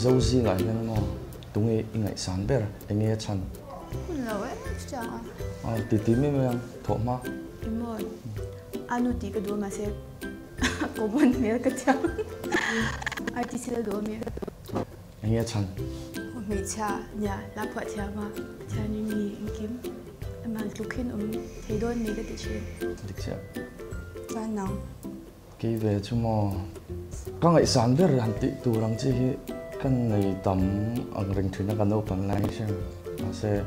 dâu gì lại nên mà tung ấy ngay sáng bè anh nghe chăn lâu ấy chẳng tí mấy em thọ mà mà anh tí cái đồ mà sẽ có muốn mấy cái chẳng ai tí sẽ đồ mấy anh nghe chăn mấy cha nhà lá phật cha mà cha như nhỉ anh kiếm mà lúc khi thấy đôi mấy cái gì được chưa anh nào cái về chứ mà có ngày sáng bè hẳn tí tụ rằng chứ kan này tầm ang ring thuyền kan open line xem mà sẽ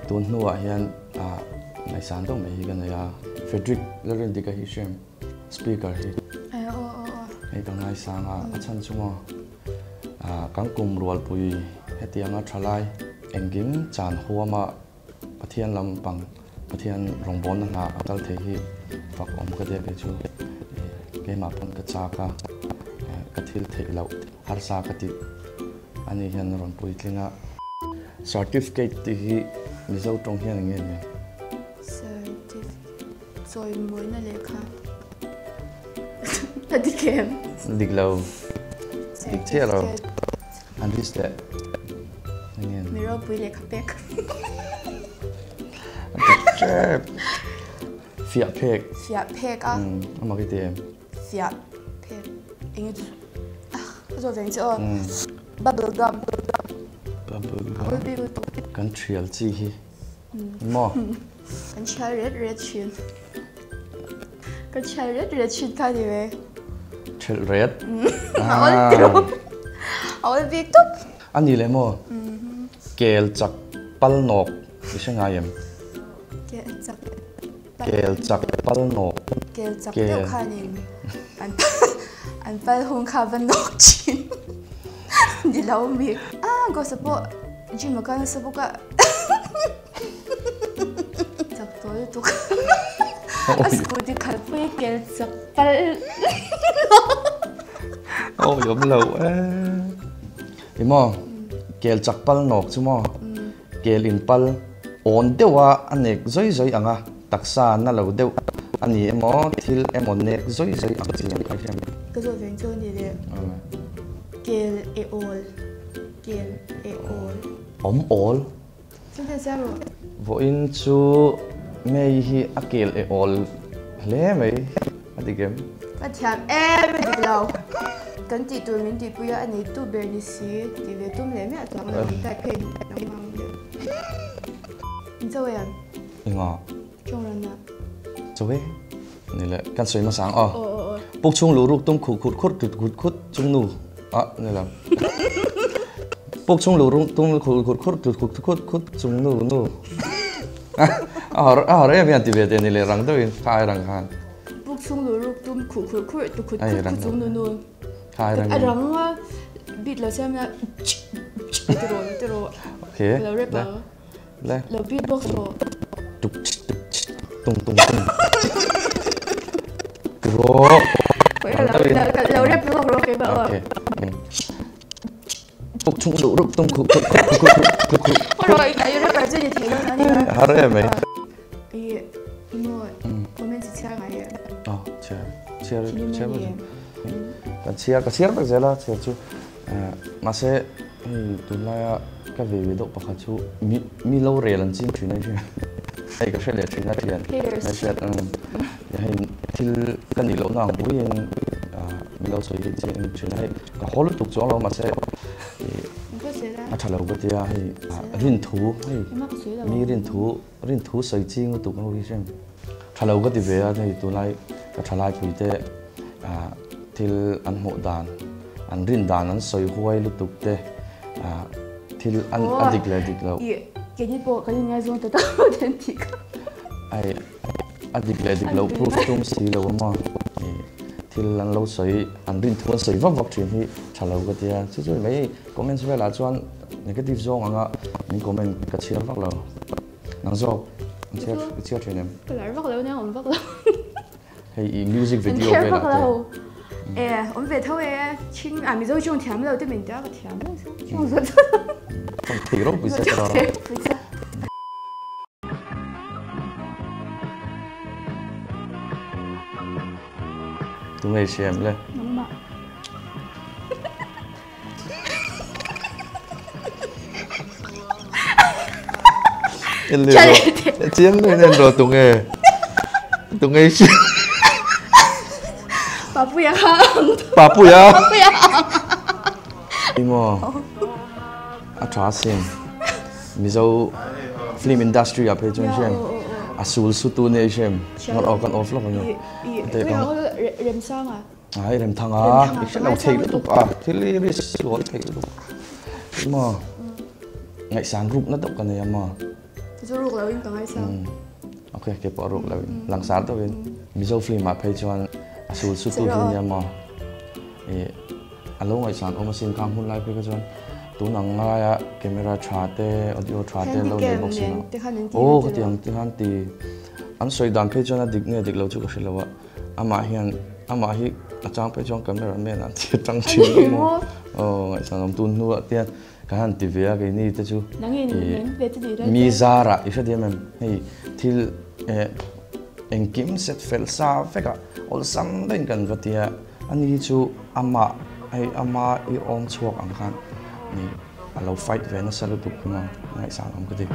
tuần nua hiện ngày sáng đó mấy cái này Frederick là lên đi cái xem speaker hi cái cái ngày sáng chân chung căng cùng ruột bùi hết tiếng Thalai anh kiếm chán hoa mà bắt thiên làm bằng bắt thiên rong bon na atal thế hi phật om cái đấy cái chú cái mà phân cái cha cái thil thế lâu har sa cái thil anh ấy hiện rồi bùi cái ngã certificate thì mình giàu trong hiện nghe nè certificate rồi mới là lệ khá là đi kèm đi lâu đi chơi lâu anh biết đấy nghe mình rồi bùi lệ khá bẹc chết Fiat pek à mà cái tiền Fiat pek anh ấy rồi về chỗ bubble gum kan trial chi hi mo kan chai red chin kan chai red chin ka di ve trial red all big top ani le mo kel chak pal nok bi sang ayam kel chak pal nok kel chak teo khanin an pal hung kha van nok chin di lau mi GOSA po gym kan sa po ka chak tol tu asku di kalpoy kel chak pal yom lâu đi mo kel chak pal nok chu mo kel in pal on dewa anek zoi anga taksa na lo deu ani mo thil emon nek zoi ang chi ang khai cái rồi về chơi gì đấy kel all chúng ta sao rồi vô in chu mấy hi akel all le mấy adi game bắt chạm em đi lâu cần tỷ tuổi mình tỷ bây giờ anh ấy tu bền đi xí thì về tu lấy mẹ chọn là cái pin nóng nóng đấy你这位啊ngọ中人啊这位นี่แหละกันสวยมาสังปุกchungลูรุกตุ้มขุดchungนูนี่แหละปุกchungลูรุกตุ้มขุดchungนูเรื่องอย่างที่เบียดนี่เลยรังตัวเองคายรังคานปุกchungลูรุกตุ้มขุดchungนูคายรังรังว่าบิดแล้วใช่ไหมติโรโอเคเราเรียบร้อยเราบิดบ็อกซ์ตุ้งโรเราเรียบร้อยโอเคแบบปุกchungลูรุกตุ้มขุดอร่อยแต่ยังไม่เคยเจอที่ไหนนะนี่ฮาร์เร่ไหม我们是吃啥呀？cheer kan cheer tak zela cheer chu mase tunaya ka ve do pakha chu mi lo relan chin thina hi ai ka shele thina thian ai shet ya hin til kan ni lo nang buin mi lo soi hi chen thina hi ka hol tu chong lo mase a thalo ba tia hi rin thu hi mi rin thu soi ching tu ko hi sem thalo ga ti ve a nei tu lai ka thalai pui te thil an mo dan an rin dan an soi huai lu tuk te thil an dik lo cái như bộ cái như dùng từ đó đến thì ai dik lo proof tum si lo ma thil an lo soi an rin thu soi vak thin hi thalo ga tia chu mai comment ve la chuan negative zong anga min comment ka chia vak lo nang zo chia thin em cái lại vak lo nè om vak lo hey music video về là我们về thôi亲mình rồi trồng thèm rồi tôi mình đã có thèm rồi trồng rồi không thì đâu bây giờ tụi mày xem lên in le chiang nên rồi tụng nghe Papuya papuya imo atrasin mizo film industry up here chung asul sutu ne shem ngot okan off lo kanyo te ko rem sang à ai rem thang à ich lo thei lu pa thili ris lo thei lu imo ngai san rup na tok kan ya ma zo ruk lo in tangai sa okay ke pa ruk lo lang sar to in mizo film up here chuan asul sutu dunya ma alo ngai san o masin kam hun lai pe ka chuan tu nang nga camera thate audio thate lo le box na o ka tiang tihan ti an soi dan pe chona dik ne dik lo chu ka hrilawa ama hi achang pe chong camera man an ti tang thi mo ngai san om tun nu tian ka han ti ve ke ni te chu mi zara i shadi mem hei thil engkim set fel sa feka ol sam den kan vatia ani chu ama i om chuak ang khan ni alo fight ve na salu tu kuma ngai sang am kati